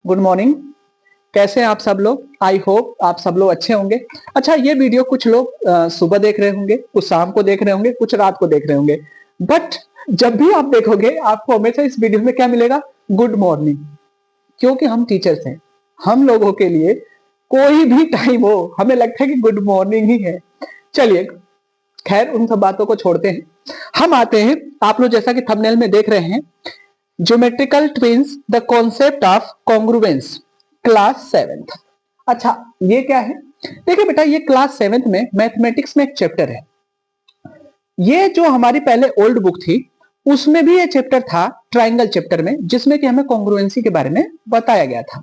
Good morning. कैसे हैं आप सब लोग? आई होप आप सब लोग अच्छे होंगे। अच्छा, ये वीडियो कुछ लोग सुबह देख रहे होंगे, कुछ शाम को देख रहे होंगे, कुछ रात को देख रहे होंगे। बट जब भी आप देखोगे आपको हमेशा इस वीडियो में क्या मिलेगा? Good morning. क्योंकि हम टीचर्स हैं, हम लोगों के लिए कोई भी टाइम हो हमें लगता है कि गुड मॉर्निंग ही है। चलिए, खैर उन सब बातों को छोड़ते हैं। हम आते हैं, आप लोग जैसा कि थंबनेल में देख रहे हैं, geometrical twins the concept of congruence, class 7th। अच्छा, ये क्या है? देखिए बेटा, ये क्लास 7th में मैथमेटिक्स में एक चैप्टर है। ये जो हमारी पहले ओल्ड बुक थी उसमें भी ये चैप्टर था, ट्राइंगल चैप्टर में, जिसमें कि हमें कॉन्ग्रुएंसी के बारे में बताया गया था।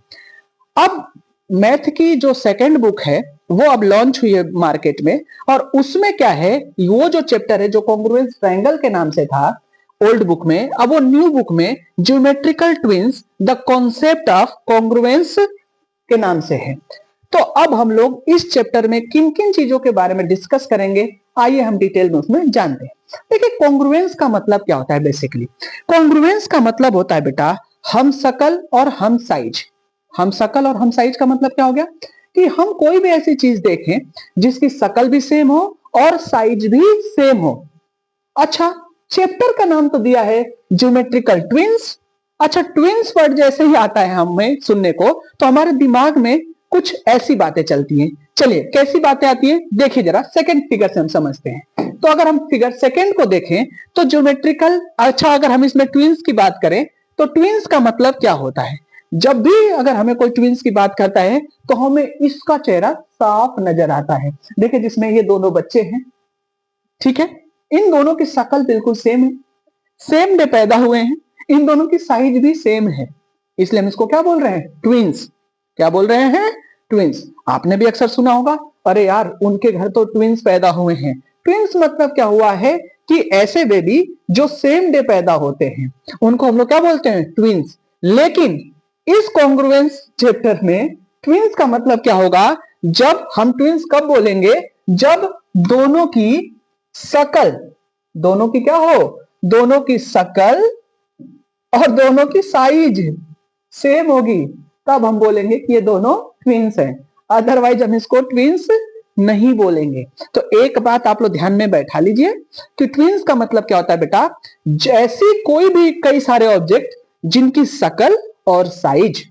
अब मैथ की जो सेकंड बुक है वो अब लॉन्च हुई है मार्केट में, और उसमें क्या है, वो जो चैप्टर है जो कॉन्ग्रुएंस ट्रायंगल के नाम से था ओल्ड बुक में, अब वो न्यू बुक में geometrical twins the concept of congruence के नाम से है। तो अब हम लोग इस चैप्टर में किन किन चीजों के बारे में डिस्कस करेंगे, आइए हम डिटेल में उसमें जानते हैं। देखिए, कॉन्ग्रुएंस का मतलब क्या होता है? बेसिकली कॉन्ग्रुएंस का मतलब होता है बेटा हम शकल और हम साइज। हम शकल और हम साइज का मतलब क्या हो गया कि हम कोई भी ऐसी चीज देखें जिसकी शकल भी सेम हो और साइज भी सेम हो। अच्छा, चैप्टर का नाम तो दिया है ज्योमेट्रिकल ट्विंस। अच्छा, ट्विंस वर्ड जैसे ही आता है हमें सुनने को तो हमारे दिमाग में कुछ ऐसी बातें चलती हैं। चलिए, कैसी बातें आती है देखिए जरा, सेकंड फिगर से हम समझते हैं। तो अगर हम फिगर सेकंड को देखें तो ज्योमेट्रिकल, अच्छा अगर हम इसमें ट्विंस की बात करें तो ट्विंस का मतलब क्या होता है? जब भी अगर हमें कोई ट्विंस की बात करता है तो हमें इसका चेहरा साफ नजर आता है। देखिए, जिसमें ये दोनों बच्चे हैं, ठीक है, इन दोनों की शक्ल बिल्कुल सेम है, सेम डे पैदा हुए हैं, इन दोनों की साइज भी सेम है, इसलिए हम इसको क्या बोल रहे हैं? ट्विंस। क्या बोल रहे हैं? ट्विंस। आपने भी अक्सर सुना होगा, अरे यार उनके घर तो ट्विंस पैदा हुए हैं। ट्विंस मतलब क्या हुआ है कि ऐसे बेबी जो सेम डे पैदा होते हैं उनको हम लोग क्या बोलते हैं? ट्विंस। लेकिन इस कॉन्ग्रुएंस चैप्टर में ट्विंस का मतलब क्या होगा? जब हम ट्विंस कब बोलेंगे? जब दोनों की शकल, दोनों की क्या हो? दोनों की शकल और दोनों की साइज सेम होगी, तब हम बोलेंगे कि ये दोनों ट्विंस हैं। अदरवाइज हम इसको ट्विंस नहीं बोलेंगे। तो एक बात आप लोग ध्यान में बैठा लीजिए कि ट्विंस का मतलब क्या होता है बेटा, जैसी कोई भी कई सारे ऑब्जेक्ट जिनकी शकल और साइज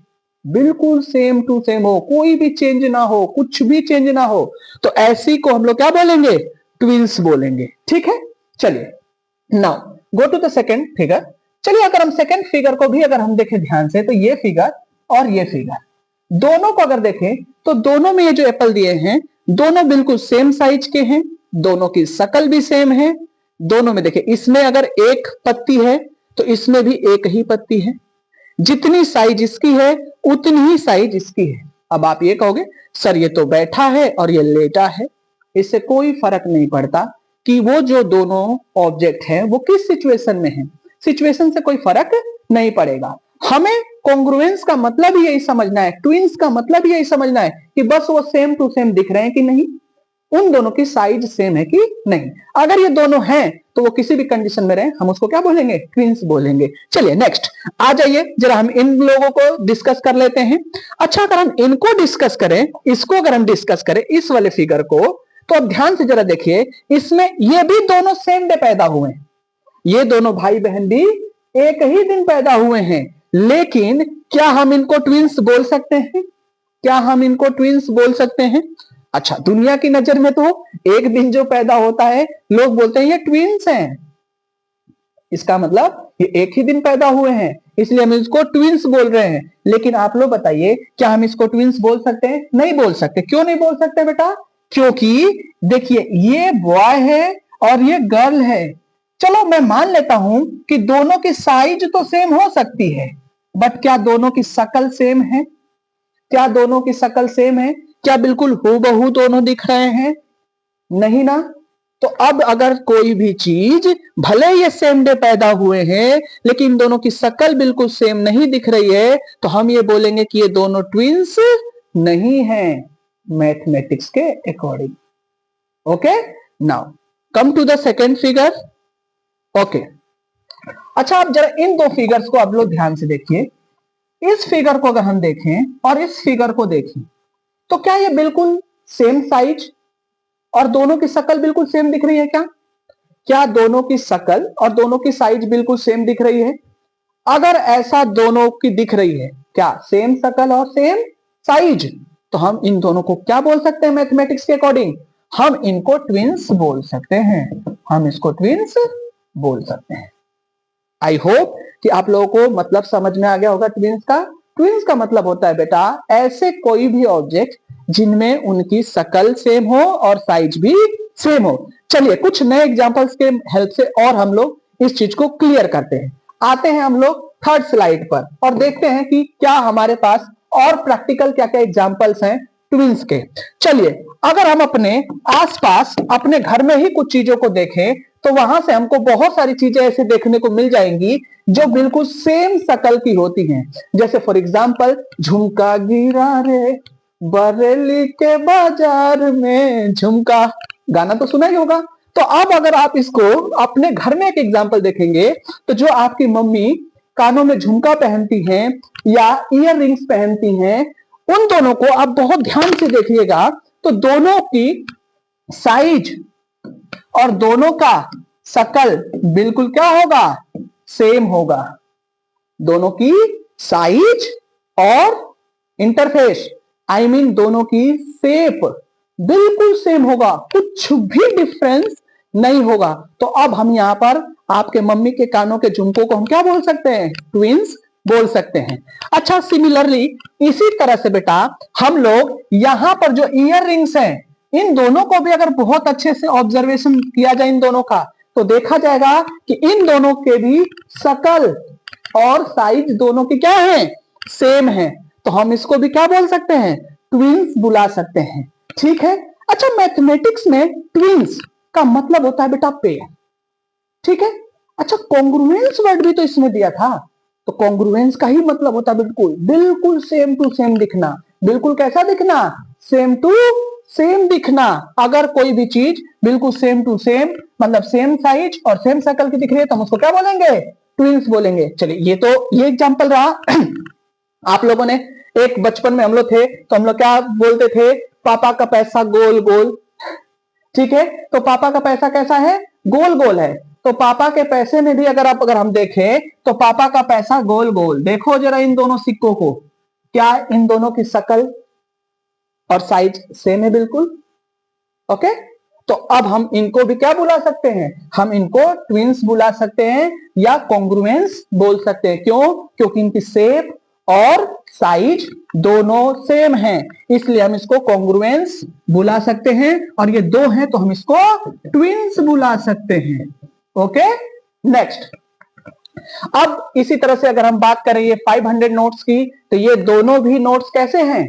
बिल्कुल सेम टू सेम हो, कोई भी चेंज ना हो, कुछ भी चेंज ना हो, तो ऐसी को हम लोग क्या बोलेंगे? ट्विंस बोलेंगे। ठीक है, चलिए now go to the second figure. चलिए, अगर हम सेकेंड फिगर को भी अगर हम देखें ध्यान से तो ये फिगर और ये फिगर दोनों को अगर देखें तो दोनों में ये जो एप्पल दिए हैं दोनों बिल्कुल सेम साइज के हैं, दोनों की शकल भी सेम है। दोनों में देखिए, इसमें अगर एक पत्ती है तो इसमें भी एक ही पत्ती है, जितनी साइज इसकी है उतनी ही साइज इसकी है। अब आप ये कहोगे सर ये तो बैठा है और ये लेटा है, इससे कोई फर्क नहीं पड़ता कि वो जो दोनों ऑब्जेक्ट हैं वो किस सिचुएशन में है, सिचुएशन से कोई फर्क नहीं पड़ेगा। हमें कॉन्ग्रुएंस का मतलब ही यही समझना है, ट्विंस का मतलब ही यही समझना है कि बस वो सेम टू सेम दिख रहे हैं कि नहीं, उन दोनों की साइज सेम है कि नहीं। अगर ये दोनों हैं तो वो किसी भी कंडीशन में रहे हम उसको क्या बोलेंगे? ट्विंस बोलेंगे। चलिए नेक्स्ट आ जाइए, जरा हम इन लोगों को डिस्कस कर लेते हैं। अच्छा, अगर हम इनको डिस्कस करें, इसको अगर हम डिस्कस करें, इस वाले फिगर को, तो अब ध्यान से जरा देखिए, इसमें ये भी दोनों सेम डे पैदा हुए हैं, ये दोनों भाई बहन भी एक ही दिन पैदा हुए हैं, लेकिन क्या हम इनको ट्विंस बोल सकते हैं? क्या हम इनको ट्विंस बोल सकते हैं? अच्छा, दुनिया की नजर में तो एक दिन जो पैदा होता है लोग बोलते हैं ये ट्विंस हैं, इसका मतलब ये एक ही दिन पैदा हुए हैं, इसलिए हम इसको ट्विंस बोल रहे हैं। लेकिन आप लोग बताइए, क्या हम इसको ट्विंस बोल सकते हैं? नहीं बोल सकते। क्यों नहीं बोल सकते बेटा? क्योंकि देखिए, ये बॉय है और ये गर्ल है। चलो मैं मान लेता हूं कि दोनों की साइज तो सेम हो सकती है, बट क्या दोनों की शक्ल सेम है? क्या दोनों की शक्ल सेम है? क्या बिल्कुल हूबहू दोनों दिख रहे हैं? नहीं ना। तो अब अगर कोई भी चीज, भले ये सेम डे पैदा हुए हैं लेकिन दोनों की शक्ल बिल्कुल सेम नहीं दिख रही है, तो हम ये बोलेंगे कि ये दोनों ट्विंस नहीं हैं मैथमेटिक्स के according. Okay, now come to the second figure. Okay, अच्छा आप जरा इन दो फिगर्स को आप लोग ध्यान से देखिए। इस फिगर को अगर हम देखें और इस फिगर को देखें तो क्या ये बिल्कुल सेम साइज और दोनों की शक्ल बिल्कुल सेम दिख रही है क्या? क्या दोनों की शक्ल और दोनों की साइज बिल्कुल सेम दिख रही है? अगर ऐसा दोनों की दिख रही है, क्या सेम शक्ल और सेम साइज, तो हम इन दोनों को क्या बोल सकते हैं मैथमेटिक्स के अकॉर्डिंग? हम इनको ट्विंस बोल सकते हैं। हम इसको ट्विंस बोल सकते हैं। आई होप कि आप लोगों को मतलब समझ में आ गया होगा ट्विंस का। ट्विंस का मतलब होता है बेटा ऐसे कोई भी ऑब्जेक्ट जिनमें उनकी शक्ल सेम हो और साइज भी सेम हो। चलिए कुछ नए एग्जांपल्स के हेल्प से और हम लोग इस चीज को क्लियर करते हैं। आते हैं हम लोग थर्ड स्लाइड पर और देखते हैं कि क्या हमारे पास और प्रैक्टिकल क्या क्या एग्जांपल्स हैं ट्विंस के। चलिए अगर हम अपने आसपास अपने घर में ही कुछ चीजों को देखें तो वहां से हमको बहुत सारी चीजें ऐसे देखने को मिल जाएंगी जो बिल्कुल सेम शक्ल की होती हैं। जैसे फॉर एग्जांपल झुमका गिरा रे बरेली के बाजार में झुमका, गाना तो सुना ही होगा। तो अब अगर आप इसको अपने घर में एक एग्जांपल देखेंगे तो जो आपकी मम्मी कानों में झुमका पहनती हैं या ईयर रिंग्स पहनती हैं, उन दोनों को आप बहुत ध्यान से देखिएगा तो दोनों की साइज और दोनों का शक्ल बिल्कुल क्या होगा? सेम होगा। दोनों की साइज और इंटरफेस आई मीन दोनों की शेप बिल्कुल सेम होगा, कुछ भी डिफरेंस नहीं होगा। तो अब हम यहां पर आपके मम्मी के कानों के झुमकों को हम क्या बोल सकते हैं? ट्विंस बोल सकते हैं। अच्छा सिमिलरली इसी तरह से बेटा हम लोग यहां पर जो ईयर रिंग्स हैं इन दोनों को भी अगर बहुत अच्छे से ऑब्जर्वेशन किया जाए इन दोनों का तो देखा जाएगा कि इन दोनों के भी शक्ल और साइज दोनों की क्या है? सेम है। तो हम इसको भी क्या बोल सकते हैं? ट्विंस बुला सकते हैं। ठीक है। अच्छा मैथमेटिक्स में ट्विंस का मतलब होता है बेटा पेयर। ठीक है। अच्छा कॉन्ग्रुएंस वर्ड भी तो इसमें दिया था। तो कॉन्ग्रुएंस का ही मतलब होता है बिल्कुल बिल्कुल सेम टू सेम दिखना। बिल्कुल कैसा दिखना? सेम टू सेम दिखना। अगर कोई भी चीज बिल्कुल सेम टू सेम मतलब सेम साइज और सेम शक्ल की दिख रही है तो हम उसको क्या बोलेंगे? ट्विंस बोलेंगे। चलिए ये एग्जांपल रहा। आप लोगों ने एक बचपन में हम लोग थे तो हम लोग क्या बोलते थे? पापा का पैसा गोल गोल। ठीक है। तो पापा का पैसा कैसा है? गोल गोल है। तो पापा के पैसे में भी अगर हम देखें तो पापा का पैसा गोल गोल। देखो जरा इन दोनों सिक्कों को, क्या इन दोनों की शक्ल और साइज सेम है? बिल्कुल। ओके। तो अब हम इनको भी क्या बुला सकते हैं? हम इनको ट्विंस बुला सकते हैं या कॉन्ग्रुएंस बोल सकते हैं। क्यों? क्योंकि इनकी शेप और साइज दोनों सेम हैं, इसलिए हम इसको कॉन्ग्रुएंस बुला सकते हैं। और ये दो हैं तो हम इसको ट्विंस बुला सकते हैं। ओके। नेक्स्ट, अब इसी तरह से अगर हम बात करें ये 500 नोट्स की तो ये दोनों भी नोट्स कैसे हैं?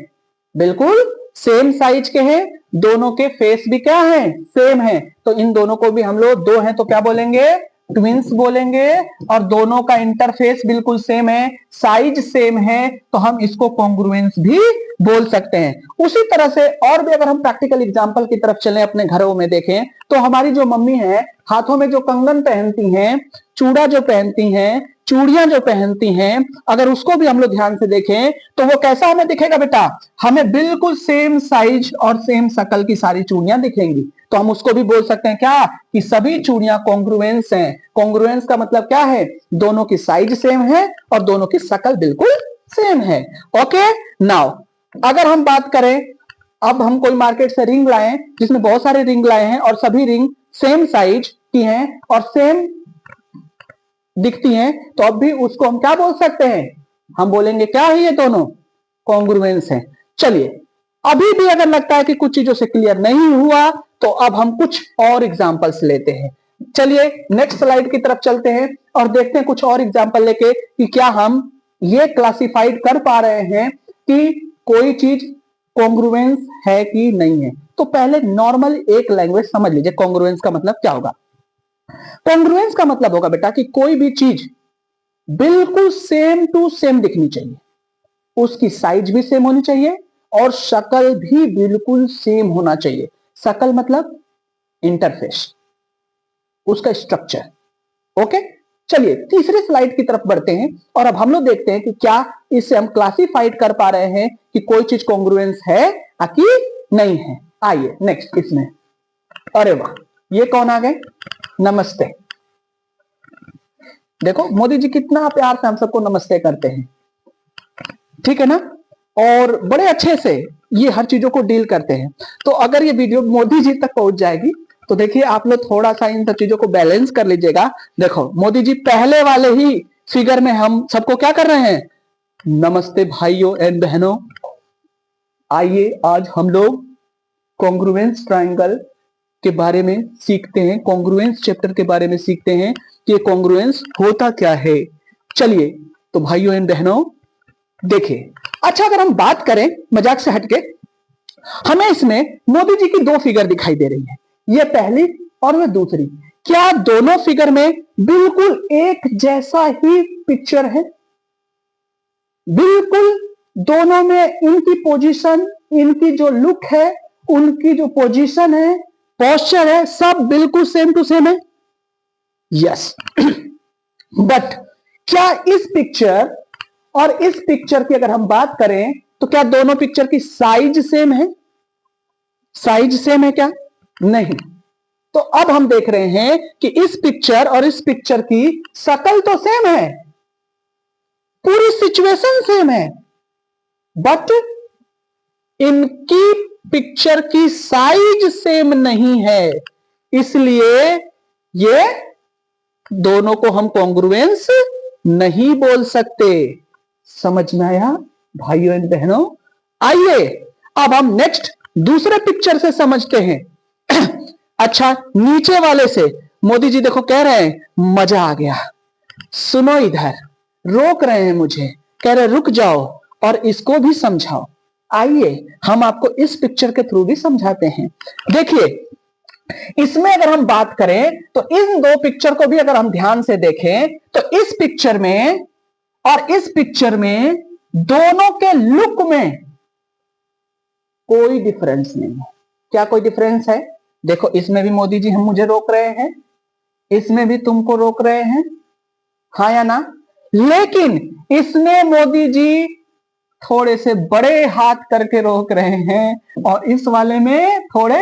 बिल्कुल सेम साइज के हैं। दोनों के फेस भी क्या है? सेम है। तो इन दोनों को भी हम लोग दो हैं तो क्या बोलेंगे? ट्विंस बोलेंगे। और दोनों का इंटरफेस बिल्कुल सेम है, साइज सेम है, तो हम इसको कॉन्ग्रुएंस भी बोल सकते हैं। उसी तरह से और भी अगर हम प्रैक्टिकल एग्जांपल की तरफ चलें, अपने घरों में देखें तो हमारी जो मम्मी है हाथों में जो कंगन पहनती हैं, चूड़ा जो पहनती हैं, चूड़ियां जो पहनती हैं, अगर उसको भी हम लोग ध्यान से देखें तो वो कैसा हमें दिखेगा बेटा? हमें बिल्कुल सेम साइज और सेम शक्ल की सारी चूड़ियां दिखेंगी। तो हम उसको भी बोल सकते हैं क्या? कि सभी चूड़ियां कॉन्ग्रुएंस हैं। कॉन्ग्रुएंस का मतलब क्या है? दोनों की साइज सेम है और दोनों की शक्ल बिल्कुल सेम है। ओके। नाउ अगर हम बात करें, अब हम कोई मार्केट से रिंग लाए जिसमें बहुत सारे रिंग लाए हैं और सभी रिंग सेम साइज की हैं और सेम दिखती हैं, तो अब भी उसको हम क्या बोल सकते हैं? हम बोलेंगे क्या है? ये दोनों कॉन्ग्रुएंस हैं। चलिए अभी भी अगर लगता है कि कुछ चीजों से क्लियर नहीं हुआ तो अब हम कुछ और एग्जांपल्स लेते हैं। चलिए नेक्स्ट स्लाइड की तरफ चलते हैं और देखते हैं कुछ और एग्जांपल लेके कि क्या हम ये क्लासिफाइड कर पा रहे हैं कि कोई चीज कॉन्ग्रुएंस है कि नहीं है। तो पहले नॉर्मल एक लैंग्वेज समझ लीजिए कॉन्ग्रुएंस का मतलब क्या होगा। कॉन्ग्रुएंस का मतलब होगा बेटा कि कोई भी चीज बिल्कुल सेम टू सेम दिखनी चाहिए, उसकी साइज भी सेम होनी चाहिए और शक्ल भी बिल्कुल सेम होना चाहिए। शक्ल मतलब इंटरफेस, उसका स्ट्रक्चर। ओके। चलिए तीसरे स्लाइड की तरफ बढ़ते हैं और अब हम लोग देखते हैं कि क्या इससे हम क्लासिफाइड कर पा रहे हैं कि कोई चीज कॉन्ग्रुएंस है या कि नहीं है। आइए नेक्स्ट इसमें, अरे वाह, ये कौन आ गए, नमस्ते। देखो मोदी जी कितना प्यार से हम सबको नमस्ते करते हैं, ठीक है ना, और बड़े अच्छे से ये हर चीजों को डील करते हैं। तो अगर ये वीडियो मोदी जी तक पहुंच जाएगी तो देखिए आप लोग थोड़ा सा इन सब चीजों को बैलेंस कर लीजिएगा। देखो मोदी जी पहले वाले ही फिगर में हम सबको क्या कर रहे हैं, नमस्ते भाइयों एंड बहनों। आइए आज हम लोग कॉन्ग्रुएंस ट्रायंगल के बारे में सीखते हैं, कॉन्ग्रुएंस चैप्टर के बारे में सीखते हैं कि कॉन्ग्रुएंस होता क्या है। चलिए तो भाइयों एंड बहनों देखिए, अच्छा अगर हम बात करें मजाक से हटके, हमें इसमें मोदी जी की दो फिगर दिखाई दे रही है, ये पहली और वह दूसरी। क्या दोनों फिगर में बिल्कुल एक जैसा ही पिक्चर है? बिल्कुल दोनों में इनकी पोजीशन, इनकी जो लुक है, उनकी जो पोजीशन है, पोस्चर है, सब बिल्कुल सेम टू सेम है। यस बट क्या इस पिक्चर और इस पिक्चर की अगर हम बात करें तो क्या दोनों पिक्चर की साइज सेम है? साइज सेम है क्या? नहीं। तो अब हम देख रहे हैं कि इस पिक्चर और इस पिक्चर की शक्ल तो सेम है, पूरी सिचुएशन सेम है, बट इनकी पिक्चर की साइज सेम नहीं है, इसलिए ये दोनों को हम कॉन्ग्रुएंस नहीं बोल सकते। समझ में आया भाइयों एंड बहनों? आइए अब हम नेक्स्ट दूसरे पिक्चर से समझते हैं। अच्छा नीचे वाले से मोदी जी देखो कह रहे हैं मजा आ गया, सुनो इधर, रोक रहे हैं मुझे, कह रहे रुक जाओ और इसको भी समझाओ। आइए हम आपको इस पिक्चर के थ्रू भी समझाते हैं। देखिए इसमें अगर हम बात करें तो इन दो पिक्चर को भी अगर हम ध्यान से देखें तो इस पिक्चर में और इस पिक्चर में दोनों के लुक में कोई डिफरेंस नहीं है। क्या कोई डिफरेंस है? देखो इसमें भी मोदी जी हम मुझे रोक रहे हैं, इसमें भी तुमको रोक रहे हैं, हाँ या ना? लेकिन इसमें मोदी जी थोड़े से बड़े हाथ करके रोक रहे हैं और इस वाले में थोड़े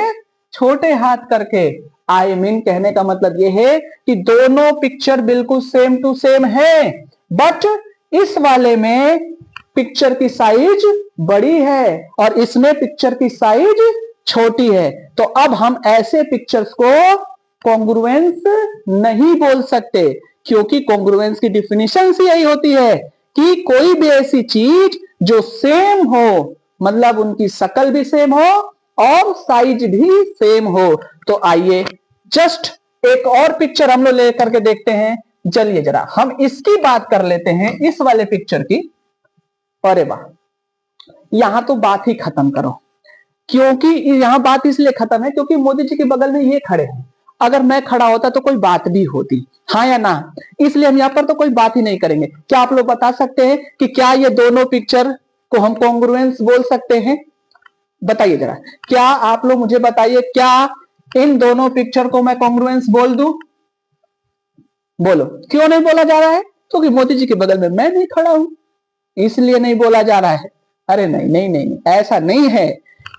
छोटे हाथ करके। आई मीन कहने का मतलब यह है कि दोनों पिक्चर बिल्कुल सेम टू सेम है, बट इस वाले में पिक्चर की साइज बड़ी है और इसमें पिक्चर की साइज छोटी है। तो अब हम ऐसे पिक्चर्स को कॉन्ग्रुएंस नहीं बोल सकते, क्योंकि कॉन्ग्रुएंस की डिफिनीशन यही होती है कि कोई भी ऐसी चीज जो सेम हो, मतलब उनकी शक्ल भी सेम हो और साइज भी सेम हो। तो आइए जस्ट एक और पिक्चर हम लोग लेकर के देखते हैं। चलिए जरा हम इसकी बात कर लेते हैं, इस वाले पिक्चर की। अरे वाह, यहां तो बात ही खत्म करो, क्योंकि यहां बात इसलिए खत्म है क्योंकि मोदी जी के बगल में ये खड़े हैं। अगर मैं खड़ा होता तो कोई बात भी होती, हाँ या ना? इसलिए हम यहां पर तो कोई बात ही नहीं करेंगे। क्या आप लोग बता सकते हैं कि क्या ये दोनों पिक्चर को हम कॉन्ग्रुएंस बोल सकते हैं? बताइए जरा, क्या आप लोग मुझे बताइए, क्या इन दोनों पिक्चर को मैं कॉन्ग्रुएंस बोल दूं? बोलो, क्यों नहीं बोला जा रहा है? क्योंकि मोदी जी के बगल में मैं नहीं खड़ा हूं, इसलिए नहीं बोला जा रहा है। अरे नहीं नहीं नहीं, ऐसा नहीं है।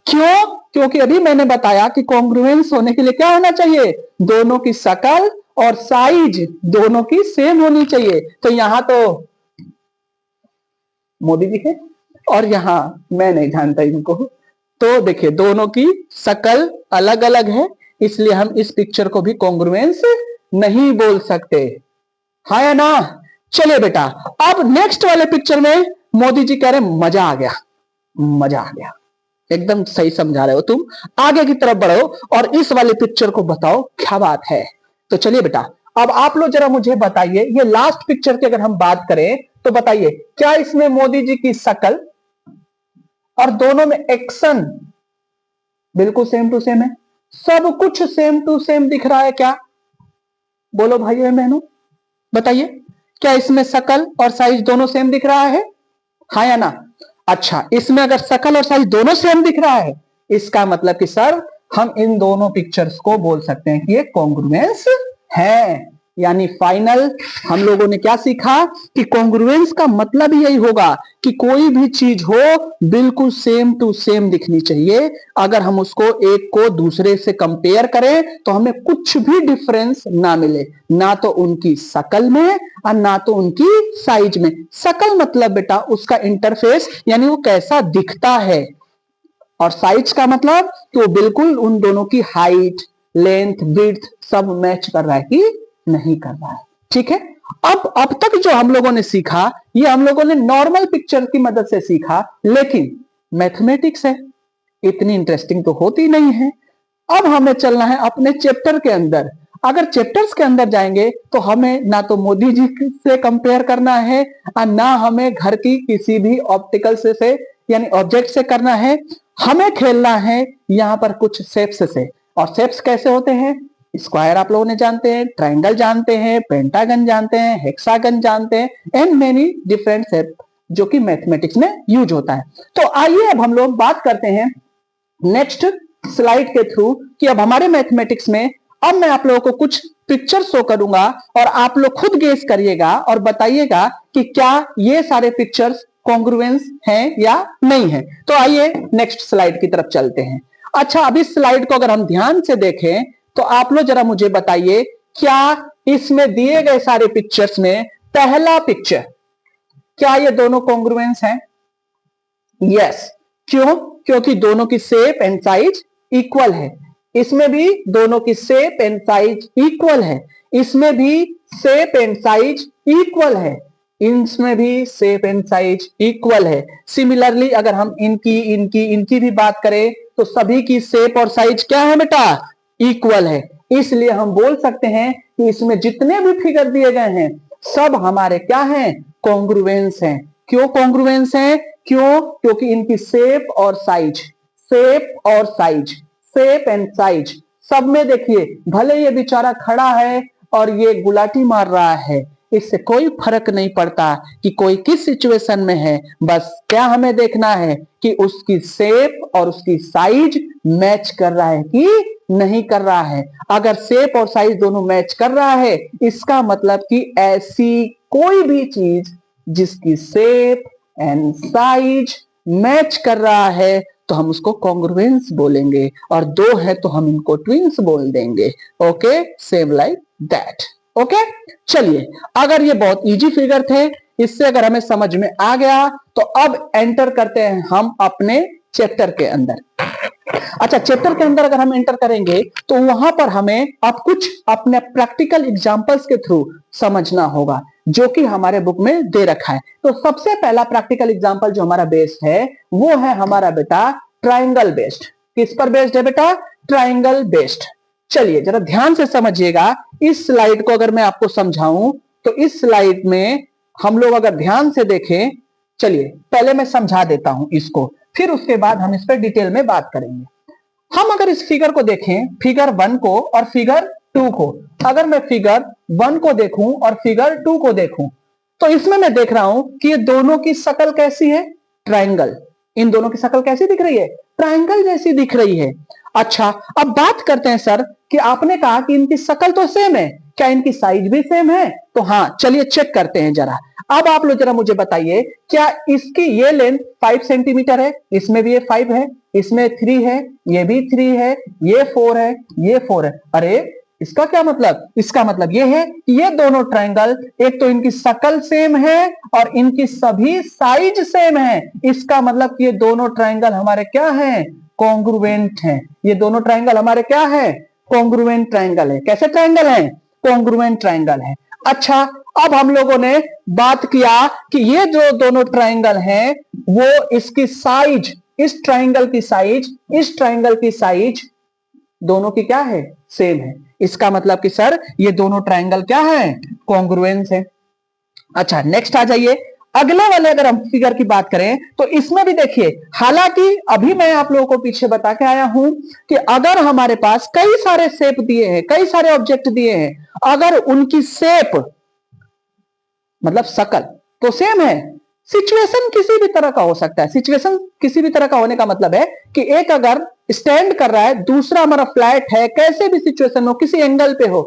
क्यों? क्योंकि अभी मैंने बताया कि कॉन्ग्रुएंस होने के लिए क्या होना चाहिए, दोनों की शक्ल और साइज दोनों की सेम होनी चाहिए। तो यहां तो मोदी जी है और यहां मैं नहीं जानता इनको, तो देखिए दोनों की शक्ल अलग अलग है, इसलिए हम इस पिक्चर को भी कॉन्ग्रुएंस नहीं बोल सकते, हाँ या ना? चलिए बेटा, अब नेक्स्ट वाले पिक्चर में मोदी जी कह रहे मजा आ गया, मजा आ गया, एकदम सही समझा रहे हो तुम, आगे की तरफ बढ़ो और इस वाले पिक्चर को बताओ क्या बात है। तो चलिए बेटा, अब आप लोग जरा मुझे बताइए, ये लास्ट पिक्चर की अगर हम बात करें तो बताइए क्या इसमें मोदी जी की शक्ल और दोनों में एक्शन बिल्कुल सेम टू सेम है? सब कुछ सेम टू सेम दिख रहा है क्या? बोलो भाइयों बहनों, बताइए, क्या इसमें शक्ल और साइज दोनों सेम दिख रहा है, हाँ या ना? अच्छा, इसमें अगर शक्ल और साइज दोनों सेम दिख रहा है, इसका मतलब कि सर हम इन दोनों पिक्चर्स को बोल सकते हैं कि ये कॉन्ग्रुएंस है। यानी फाइनल हम लोगों ने क्या सीखा कि कॉन्ग्रुएंस का मतलब यही होगा कि कोई भी चीज हो बिल्कुल सेम टू सेम दिखनी चाहिए। अगर हम उसको एक को दूसरे से कंपेयर करें तो हमें कुछ भी डिफरेंस ना मिले, ना तो उनकी शक्ल में और ना तो उनकी साइज में। शक्ल मतलब बेटा उसका इंटरफेस, यानी वो कैसा दिखता है, और साइज का मतलब तो बिल्कुल उन दोनों की हाइट, लेंथ, विड्थ सब मैच कर रहा है कि नहीं कर रहा है। ठीक है, अब तक जो हम लोगों ने सीखा ये हम लोगों ने नॉर्मल पिक्चर की मदद से सीखा, लेकिन मैथमेटिक्स है, इतनी इंटरेस्टिंग तो होती नहीं है। अब हमें चलना है अपने चैप्टर के अंदर। अगर चैप्टर्स के अंदर जाएंगे तो हमें ना तो मोदी जी से कंपेयर करना है और ना हमें घर की किसी भी ऑप्टिकल से यानी ऑब्जेक्ट से करना है। हमें खेलना है यहाँ पर कुछ शेप्स से। और शेप्स कैसे होते हैं? स्क्वायर आप लोगों ने जानते हैं, ट्राइंगल जानते हैं, पेंटागन जानते हैं, हेक्सागन जानते हैं, एंड मेनी डिफरेंट शेप जो कि मैथमेटिक्स में यूज होता है। तो आइए अब हम लोग बात करते हैं नेक्स्ट स्लाइड के थ्रू कि अब हमारे मैथमेटिक्स में अब मैं आप लोगों को कुछ पिक्चर शो करूंगा और आप लोग खुद गेस करिएगा और बताइएगा कि क्या ये सारे पिक्चर्स कॉन्ग्रुएंस हैं या नहीं है। तो आइए नेक्स्ट स्लाइड की तरफ चलते हैं। अच्छा, अब इस स्लाइड को अगर हम ध्यान से देखें तो आप लोग जरा मुझे बताइए, क्या इसमें दिए गए सारे पिक्चर्स में पहला पिक्चर, क्या ये दोनों कॉन्ग्रुएंस हैं? यस। क्यों? क्योंकि दोनों की शेप एंड साइज इक्वल है। इसमें भी दोनों की शेप एंड साइज इक्वल है, इसमें भी शेप एंड साइज इक्वल है, इसमें भी शेप एंड साइज इक्वल है। सिमिलरली अगर हम इनकी भी बात करें तो सभी की शेप और साइज क्या है बेटा? इक्वल है। इसलिए हम बोल सकते हैं कि इसमें जितने भी फिगर दिए गए हैं सब हमारे क्या हैं? कॉन्ग्रुएंस हैं। क्यों कॉन्ग्रुएंस हैं? क्यों? क्योंकि इनकी शेप और साइज, शेप और साइज, शेप एंड साइज सब में देखिए, भले ये बेचारा खड़ा है और ये गुलाटी मार रहा है, इससे कोई फर्क नहीं पड़ता कि कोई किस सिचुएशन में है। बस क्या हमें देखना है कि उसकी शेप और उसकी साइज मैच कर रहा है कि नहीं कर रहा है। अगर शेप और साइज दोनों मैच कर रहा है, इसका मतलब कि ऐसी कोई भी चीज जिसकी शेप एंड साइज मैच कर रहा है तो हम उसको कॉन्ग्रुएंस बोलेंगे, और दो है तो हम इनको ट्विंस बोल देंगे। Okay, same like that. Okay, चलिए, अगर ये बहुत इजी फिगर थे, इससे अगर हमें समझ में आ गया तो अब एंटर करते हैं हम अपने चैप्टर के अंदर। अच्छा, चैप्टर के अंदर अगर हम एंटर करेंगे तो वहां पर हमें अब कुछ अपने प्रैक्टिकल एग्जांपल्स के थ्रू समझना होगा जो कि हमारे बुक में दे रखा है। तो सबसे पहला प्रैक्टिकल एग्जांपल जो हमारा बेस्ड है वो है हमारा बेटा ट्राइंगल बेस्ड। किस पर बेस्ड है बेटा? Triangle based. चलिए जरा ध्यान से समझिएगा, इस स्लाइड को अगर मैं आपको समझाऊं तो इस स्लाइड में हम लोग अगर ध्यान से देखें, चलिए पहले मैं समझा देता हूं इसको, फिर उसके बाद हम इस पर डिटेल में बात करेंगे। हम अगर इस फिगर को देखें, फिगर 1 को और फिगर 2 को, अगर मैं फिगर 1 को देखूं और फिगर 2 को देखूं तो इसमें मैं देख रहा हूं कि ये दोनों की शक्ल कैसी है? ट्राइंगल। इन दोनों की शक्ल कैसी दिख रही है? ट्राइंगल जैसी दिख रही है। अच्छा, अब बात करते हैं सर कि आपने कहा कि इनकी शक्ल तो सेम है, क्या इनकी साइज भी सेम है? तो हाँ, चलिए चेक करते हैं जरा। अब आप लोग जरा मुझे बताइए, क्या इसकी ये लेंथ 5 सेंटीमीटर है? इसमें भी ये 5 है, इसमें 3 है, ये भी 3 है, ये 4 है, ये 4 है। अरे इसका क्या मतलब? इसका मतलब ये है कि ये दोनों ट्रायंगल, एक तो इनकी शक्ल सेम है और इनकी सभी साइज सेम है। इसका मतलब कि ये दोनों ट्रायंगल हमारे क्या हैं? कॉन्ग्रुएंट हैं। ये दोनों ट्रायंगल हमारे क्या है? कॉन्ग्रुएंट ट्रायंगल है। कैसे ट्रायंगल है? कॉन्ग्रुएंट ट्रायंगल है। अच्छा, अब हम लोगों ने बात किया कि ये जो दोनों ट्रायंगल हैं वो इसकी साइज, इस ट्रायंगल की साइज, इस ट्रायंगल की साइज दोनों की क्या है? सेम है। इसका मतलब कि सर ये दोनों ट्रायंगल क्या है? कॉन्ग्रुएंस है। अच्छा, नेक्स्ट आ जाइए। अगले वाले अगर हम फिगर की बात करें तो इसमें भी देखिए, हालांकि अभी मैं आप लोगों को पीछे बता के आया हूं कि अगर हमारे पास कई सारे शेप दिए हैं, कई सारे ऑब्जेक्ट दिए हैं, अगर उनकी शेप मतलब शक्ल तो सेम है, सिचुएशन किसी भी तरह का हो सकता है। सिचुएशन किसी भी तरह का होने का मतलब है कि एक अगर स्टैंड कर रहा है, दूसरा हमारा फ्लैट है, कैसे भी सिचुएशन हो, किसी एंगल पे हो,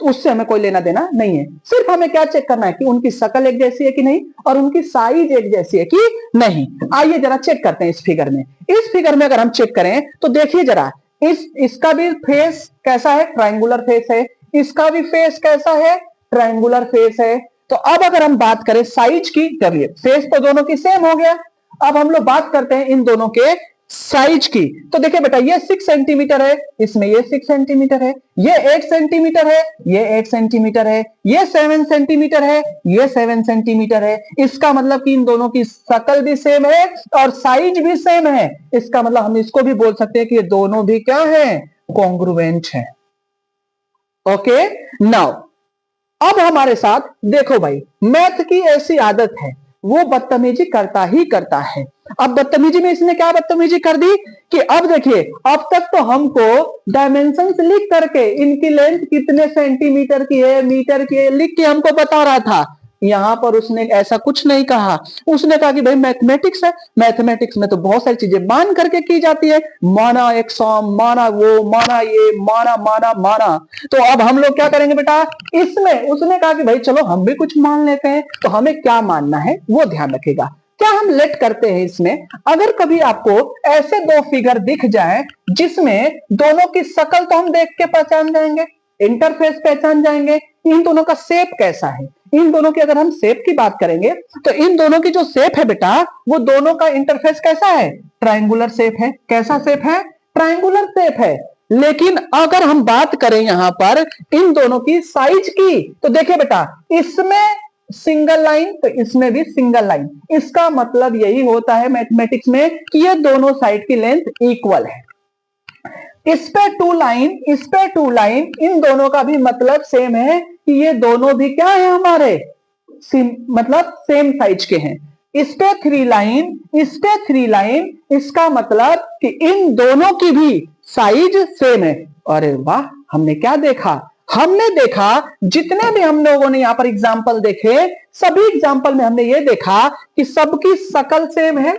तो उससे हमें कोई लेना देना नहीं है। सिर्फ हमें क्या चेक करना है कि उनकी शक्ल एक जैसी है कि नहीं और उनकी साइज एक जैसी है कि नहीं। आइए जरा चेक करते हैं इस फिगर में। इस फिगर में अगर हम चेक करें तो देखिए जरा, इसका भी फेस कैसा है, ट्रायंगुलर फेस है। इसका भी फेस कैसा है, ट्रायंगुलर फेस है। तो अब अगर हम बात करें साइज की, चलिए फेस तो दोनों की सेम हो गया, अब हम लोग बात करते हैं इन दोनों के साइज की। तो देखिए बेटा, ये 6 सेंटीमीटर है, इसमें ये 6 सेंटीमीटर है, ये 8 सेंटीमीटर है, ये 8 सेंटीमीटर है, ये 7 सेंटीमीटर है, ये 7 सेंटीमीटर है। इसका मतलब कि इन दोनों की शक्ल भी सेम है और साइज भी सेम है। इसका मतलब हम इसको भी बोल सकते हैं कि ये दोनों भी क्या है, कॉन्ग्रुएंट है। ओके, नाउ अब हमारे साथ देखो भाई, मैथ की ऐसी आदत है, वो बदतमीजी करता ही करता है। अब बदतमीजी में इसने क्या बदतमीजी कर दी कि अब देखिए, अब तक तो हमको डायमेंशंस लिख करके इनकी लेंथ कितने सेंटीमीटर की है, मीटर की है, लिख के हमको बता रहा था। यहां पर उसने ऐसा कुछ नहीं कहा। उसने कहा कि भाई मैथमेटिक्स है, मैथमेटिक्स में तो बहुत सारी चीजें मान करके की जाती है, माना एक सॉम, माना वो, माना ये, माना माना माना। तो अब हम लोग क्या करेंगे बेटा, इसमें उसने कहा कि भाई चलो हम भी कुछ मान लेते हैं। तो हमें क्या मानना है वो ध्यान रखेगा। क्या हम लेट करते हैं इसमें, अगर कभी आपको ऐसे दो फिगर दिख जाए जिसमें दोनों की शक्ल तो हम देख के पहचान जाएंगे, इंटरफेस पहचान जाएंगे, इन दोनों का शेप कैसा है। इन दोनों की अगर हम शेप की बात करेंगे तो इन दोनों की जो शेप है बेटा, वो दोनों का इंटरफेस कैसा है, ट्रायंगुलर शेप है। कैसा शेप है, ट्रायंगुलर शेप है। लेकिन अगर हम बात करें यहां पर इन दोनों की साइज की, तो देखिए बेटा, इसमें सिंगल लाइन तो इसमें भी सिंगल लाइन। इसका मतलब यही होता है मैथमेटिक्स में कि ये दोनों साइड की लेंथ इक्वल है। इस पे टू लाइन, इस पे टू लाइन, इन दोनों का भी मतलब सेम है कि ये दोनों भी क्या है हमारे, मतलब सेम साइज के हैं। इस पे 3 लाइन, इस पे 3 लाइन, इसका मतलब कि इन दोनों की भी साइज सेम है। अरे वाह, हमने क्या देखा, हमने देखा जितने भी हम लोगों ने यहां पर एग्जाम्पल देखे, सभी एग्जाम्पल में हमने ये देखा कि सबकी शक्ल सेम है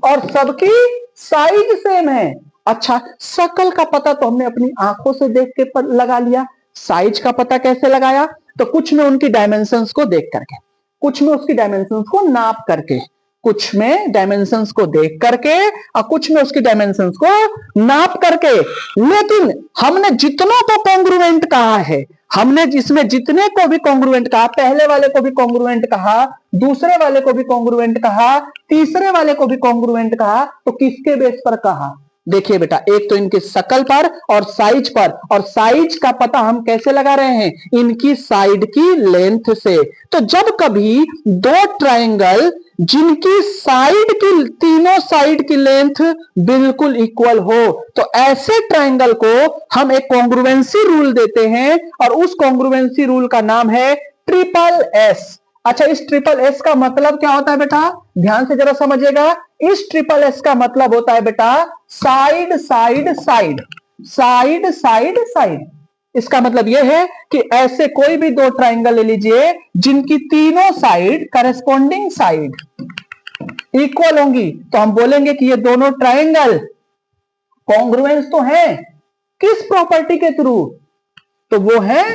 और सबकी साइज सेम है। अच्छा, शक्ल का पता तो हमने अपनी आंखों से देख के लगा लिया, साइज का पता कैसे लगाया, तो कुछ में उनकी डायमेंशंस को देख करके, कुछ में उसकी डायमेंशंस को नाप करके, कुछ में डायमेंशंस को देख करके और कुछ में उसकी डायमेंशंस को नाप करके। लेकिन हमने जितनों को कॉन्ग्रुएंट कहा है, हमने जिसमें जितने को भी कॉन्ग्रुएंट कहा, पहले वाले को भी कॉन्ग्रुएंट कहा, दूसरे वाले को भी कॉन्ग्रुएंट कहा, तीसरे वाले को भी कॉन्ग्रुएंट कहा, तो किसके बेस पर कहा, देखिए बेटा, एक तो इनकी शक्ल पर और साइज पर। और साइज का पता हम कैसे लगा रहे हैं, इनकी साइड की लेंथ से। तो जब कभी दो ट्रायंगल जिनकी साइड की, तीनों साइड की लेंथ बिल्कुल इक्वल हो, तो ऐसे ट्रायंगल को हम एक कॉन्ग्रुएंसी रूल देते हैं और उस कॉन्ग्रुएंसी रूल का नाम है ट्रिपल एस। अच्छा, इस ट्रिपल एस का मतलब क्या होता है बेटा, ध्यान से जरा समझिएगा। इस ट्रिपल एस का मतलब होता है बेटा side side side, side side side. इसका मतलब यह है कि ऐसे कोई भी दो ट्रायंगल ले लीजिए जिनकी तीनों साइड, करेस्पॉन्डिंग साइड इक्वल होंगी, तो हम बोलेंगे कि ये दोनों ट्रायंगल कॉन्ग्रुएंस तो हैं। किस प्रॉपर्टी के थ्रू, तो वो है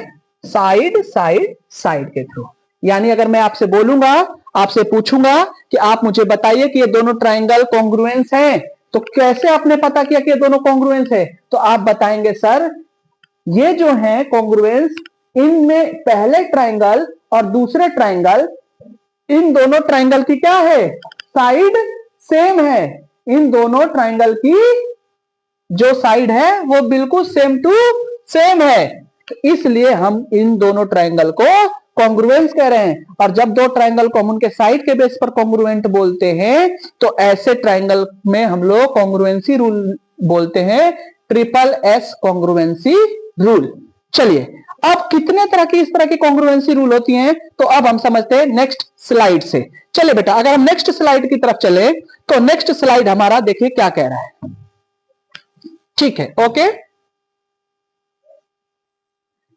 साइड साइड साइड के थ्रू। यानी अगर मैं आपसे बोलूंगा, आपसे पूछूंगा कि आप मुझे बताइए कि ये दोनों ट्रायंगल कॉन्ग्रुएंस हैं, तो कैसे आपने पता किया कि ये दोनों कॉन्ग्रुएंस है, तो आप बताएंगे सर ये जो है कॉन्ग्रुएंस, इनमें पहले ट्रायंगल और दूसरे ट्रायंगल, इन दोनों ट्रायंगल की क्या है, साइड सेम है। इन दोनों ट्रायंगल की जो साइड है वो बिल्कुल सेम टू सेम है, इसलिए हम इन दोनों ट्रायंगल को कॉन्ग्रुएंस कह रहे हैं। और जब दो ट्रायंगल को हम उनके साइड के बेस पर कॉन्ग्रुएंट बोलते हैं, तो ऐसे ट्रायंगल में हम लोग कॉन्ग्रुएंसी रूल बोलते हैं, ट्रिपल एस कॉन्ग्रुएंसी रूल। चलिए, अब कितने तरह की इस तरह की कॉन्ग्रुएंसी रूल होती हैं, तो अब हम समझते हैं नेक्स्ट स्लाइड से। चलिए बेटा, अगर हम नेक्स्ट स्लाइड की तरफ चले तो नेक्स्ट स्लाइड हमारा देखिए क्या कह रहा है। ठीक है, ओके,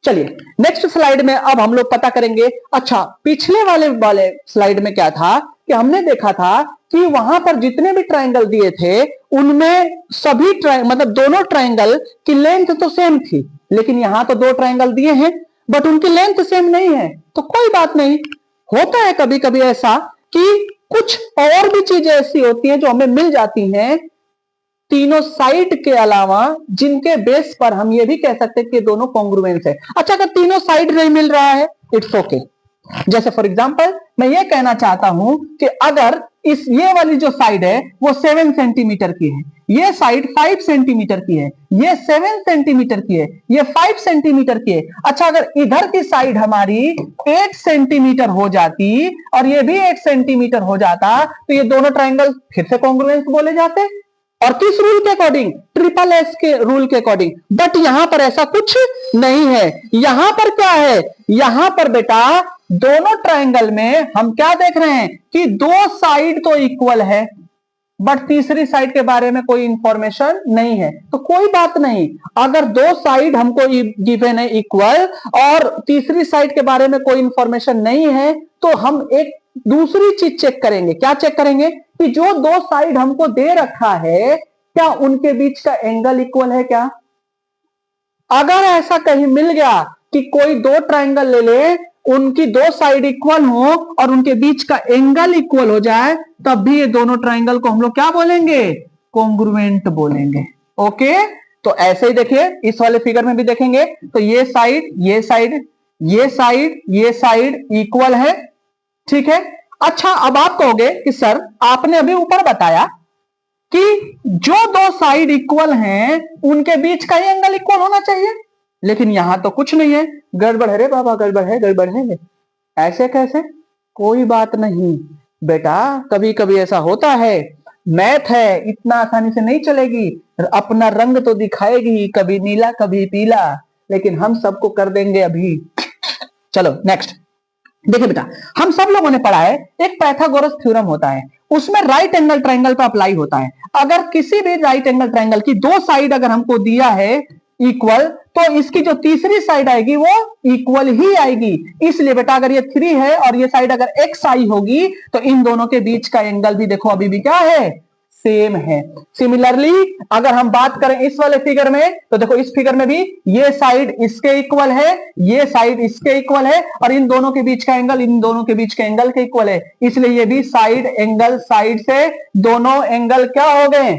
चलिए नेक्स्ट स्लाइड में अब हम लोग पता करेंगे। अच्छा, पिछले वाले स्लाइड में क्या था कि हमने देखा था कि वहां पर जितने भी ट्रायंगल दिए थे उनमें सभी मतलब दोनों ट्रायंगल की लेंथ तो सेम थी, लेकिन यहां तो दो ट्रायंगल दिए हैं बट उनकी लेंथ सेम नहीं है, तो कोई बात नहीं। होता है कभी कभी ऐसा कि कुछ और भी चीजें ऐसी होती हैं जो हमें मिल जाती हैं तीनों साइड के अलावा, जिनके बेस पर हम ये भी कह सकते हैं कि दोनों कॉन्ग्रुएंस है। अच्छा, अगर तीनों साइड नहीं मिल रहा है, इट्स ओके। जैसे फॉर एग्जांपल मैं ये कहना चाहता हूं कि अगर इस ये वाली जो साइड है वो 7 सेंटीमीटर की है, ये साइड 5 सेंटीमीटर की है, ये 7 सेंटीमीटर की है, ये 5 सेंटीमीटर की है। अच्छा, अगर इधर की साइड हमारी 8 सेंटीमीटर हो जाती और ये भी 8 सेंटीमीटर हो जाता, तो ये दोनों ट्राइंगल फिर से कॉन्ग्रुएंस बोले जाते। और किस रूल के अकॉर्डिंग? ट्रिपल एस के रूल के अकॉर्डिंग। बट यहां पर ऐसा कुछ नहीं है। यहां पर क्या है? यहां पर बेटा दोनों ट्रायंगल में हम क्या देख रहे हैं कि दो साइड तो इक्वल है, बट तीसरी साइड के बारे में कोई इंफॉर्मेशन नहीं है। तो कोई बात नहीं, अगर दो साइड हमको गिवन है इक्वल और तीसरी साइड के बारे में कोई इंफॉर्मेशन नहीं है, तो हम एक दूसरी चीज चेक करेंगे। क्या चेक करेंगे? कि जो दो साइड हमको दे रखा है, क्या उनके बीच का एंगल इक्वल है क्या? अगर ऐसा कहीं मिल गया कि कोई दो ट्रायंगल ले ले, उनकी दो साइड इक्वल हो और उनके बीच का एंगल इक्वल हो जाए, तब भी ये दोनों ट्रायंगल को हम लोग क्या बोलेंगे? कॉन्ग्रुएंट बोलेंगे। ओके, तो ऐसे ही देखिए इस वाले फिगर में भी देखेंगे तो ये साइड, ये साइड, ये साइड, ये साइड इक्वल है। ठीक है। अच्छा, अब आप कहोगे कि सर आपने अभी ऊपर बताया कि जो दो साइड इक्वल हैं उनके बीच का एंगल इक्वल होना चाहिए, लेकिन यहां तो कुछ नहीं है। गड़बड़ है रे बाबा, गड़बड़ है, गड़बड़ है। ऐसे कैसे? कोई बात नहीं बेटा, कभी कभी ऐसा होता है। मैथ है, इतना आसानी से नहीं चलेगी, अपना रंग तो दिखाएगी, कभी नीला कभी पीला, लेकिन हम सबको कर देंगे अभी। चलो नेक्स्ट देखिए बेटा, हम सब लोगों ने पढ़ा है एक पाइथागोरस थ्योरम होता है, उसमें राइट एंगल ट्रायंगल पर अप्लाई होता है। अगर किसी भी राइट एंगल ट्रायंगल की दो साइड अगर हमको दिया है इक्वल, तो इसकी जो तीसरी साइड आएगी वो इक्वल ही आएगी। इसलिए बेटा अगर ये 3 है और ये साइड अगर एक्स आई होगी, तो इन दोनों के बीच का एंगल भी देखो अभी भी क्या है? सेम है। सिमिलरली अगर हम बात करें इस वाले फिगर में, तो देखो इस फिगर में भी ये साइड इसके इक्वल है, ये साइड इसके इक्वल है, और इन दोनों के बीच का एंगल इन दोनों के बीच के एंगल के इक्वल है। इसलिए ये भी साइड एंगल साइड से दोनों एंगल क्या हो गए?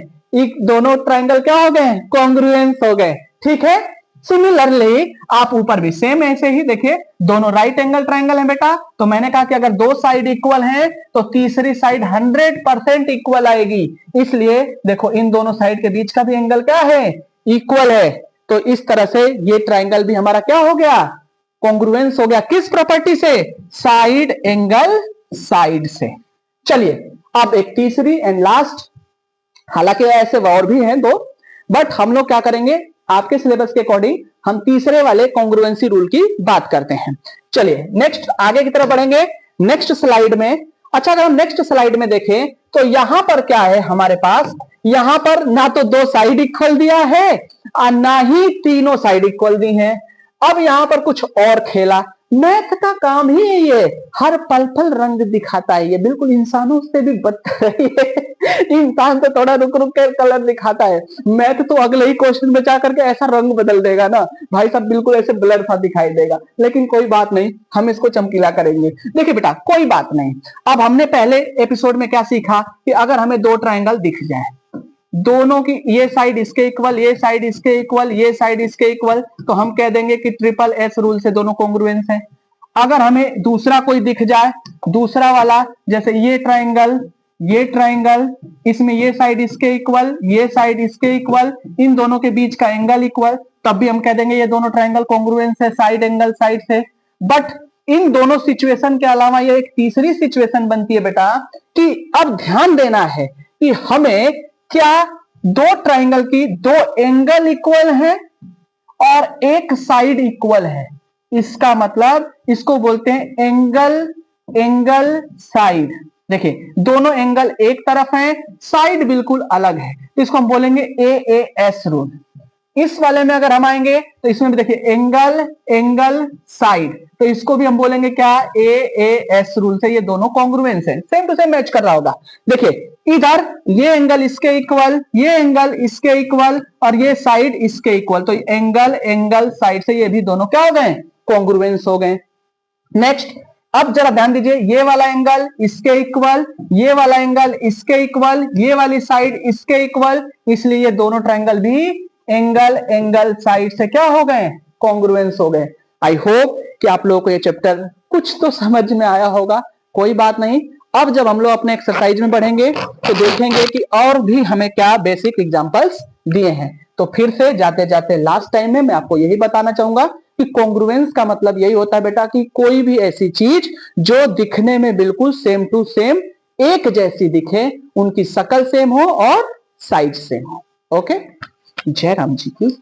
दोनों ट्रायंगल क्या हो गए? कॉन्ग्रुएंस हो गए। ठीक है। सिमिलरली आप ऊपर भी सेम ऐसे ही देखिए, दोनों राइट एंगल ट्रायंगल है बेटा, तो मैंने कहा कि अगर दो साइड इक्वल हैं तो तीसरी साइड 100% इक्वल आएगी। इसलिए देखो इन दोनों साइड के बीच का भी एंगल क्या है? इक्वल है। तो इस तरह से ये ट्रायंगल भी हमारा क्या हो गया? कॉन्ग्रुएंस हो गया। किस प्रॉपर्टी से? साइड एंगल साइड से। चलिए अब एक तीसरी एंड लास्ट, हालांकि ऐसे और भी हैं दो, बट हम लोग क्या करेंगे आपके सिलेबस के अकॉर्डिंग हम तीसरे वाले कॉन्ग्रुएंसी रूल की बात करते हैं। चलिए नेक्स्ट आगे की तरफ बढ़ेंगे नेक्स्ट स्लाइड में। अच्छा, अगर हम नेक्स्ट स्लाइड में देखें तो यहां पर क्या है हमारे पास? यहां पर ना तो दो साइड इक्वल दिया है और ना ही तीनों साइड इक्वल दी हैं। अब यहां पर कुछ और खेला। मैथ का काम ही ये हर पल पल रंग दिखाता है, ये बिल्कुल इंसानों से भी बदतर है। इंसान तो थोड़ा रुक रुक कर कलर दिखाता है, मैथ तो अगले ही क्वेश्चन में जाकर के ऐसा रंग बदल देगा ना भाई साहब, बिल्कुल ऐसे ब्लर सा दिखाई देगा। लेकिन कोई बात नहीं, हम इसको चमकीला करेंगे। देखिए बेटा कोई बात नहीं, अब हमने पहले एपिसोड में क्या सीखा कि अगर हमें दो ट्रायंगल दिख जाए, दोनों की ये साइड इसके इक्वल, ये साइड इसके इक्वल, ये साइड इसके इक्वल, तो हम कह देंगे कि ट्रिपल एस रूल से दोनों कॉन्ग्रुएंस हैं। अगर हमें दूसरा कोई दिख जाए, दूसरा वाला, जैसे ये ट्रायंगल, इसमें ये साइड इसके इक्वल, ये साइड इसके इक्वल, इन दोनों के बीच का एंगल इक्वल, तब भी हम कह देंगे ये दोनों ट्रायंगल कॉन्ग्रुएंस है साइड एंगल साइड से। बट इन दोनों सिचुएशन के अलावा ये एक तीसरी सिचुएशन बनती है बेटा कि अब ध्यान देना है कि हमें क्या दो ट्रायंगल की दो एंगल इक्वल है और एक साइड इक्वल है। इसका मतलब इसको बोलते हैं एंगल साइड। देखिए दोनों एंगल एक तरफ हैं, साइड बिल्कुल अलग है, इसको हम बोलेंगे AAS रूल। इस वाले में अगर हम आएंगे तो इसमें भी देखिए एंगल एंगल साइड, तो इसको भी हम बोलेंगे क्या, AAS रूल से ये दोनों कॉन्ग्रुएंस है, सेम टू सेम मैच कर रहा होगा। देखिए इधर ये एंगल इसके इक्वल, ये एंगल इसके इक्वल और ये साइड इसके इक्वल, तो एंगल एंगल साइड से ये भी दोनों क्या हो गए, कॉन्ग्रुएंस हो गए। नेक्स्ट, अब जरा ध्यान दीजिए, ये वाला एंगल इसके इक्वल, ये वाला एंगल इसके इक्वल, ये वाली साइड इसके इक्वल, इसलिए ये दोनों ट्रायंगल भी एंगल एंगल साइड से क्या हो गए, कॉन्ग्रुएंस हो गए। आई होप कि आप लोगों को ये चैप्टर कुछ तो समझ में आया होगा, कोई बात नहीं। अब जब हम लोग अपने एक्सरसाइज में बढ़ेंगे तो देखेंगे कि और भी हमें क्या बेसिक एग्जांपल्स दिए हैं। तो फिर से जाते जाते लास्ट टाइम में मैं आपको यही बताना चाहूंगा कि कॉन्ग्रुएंस का मतलब यही होता है बेटा कि कोई भी ऐसी चीज जो दिखने में बिल्कुल सेम टू सेम एक जैसी दिखे, उनकी शक्ल सेम हो और साइज सेम हो। ओके, जय राम जी की।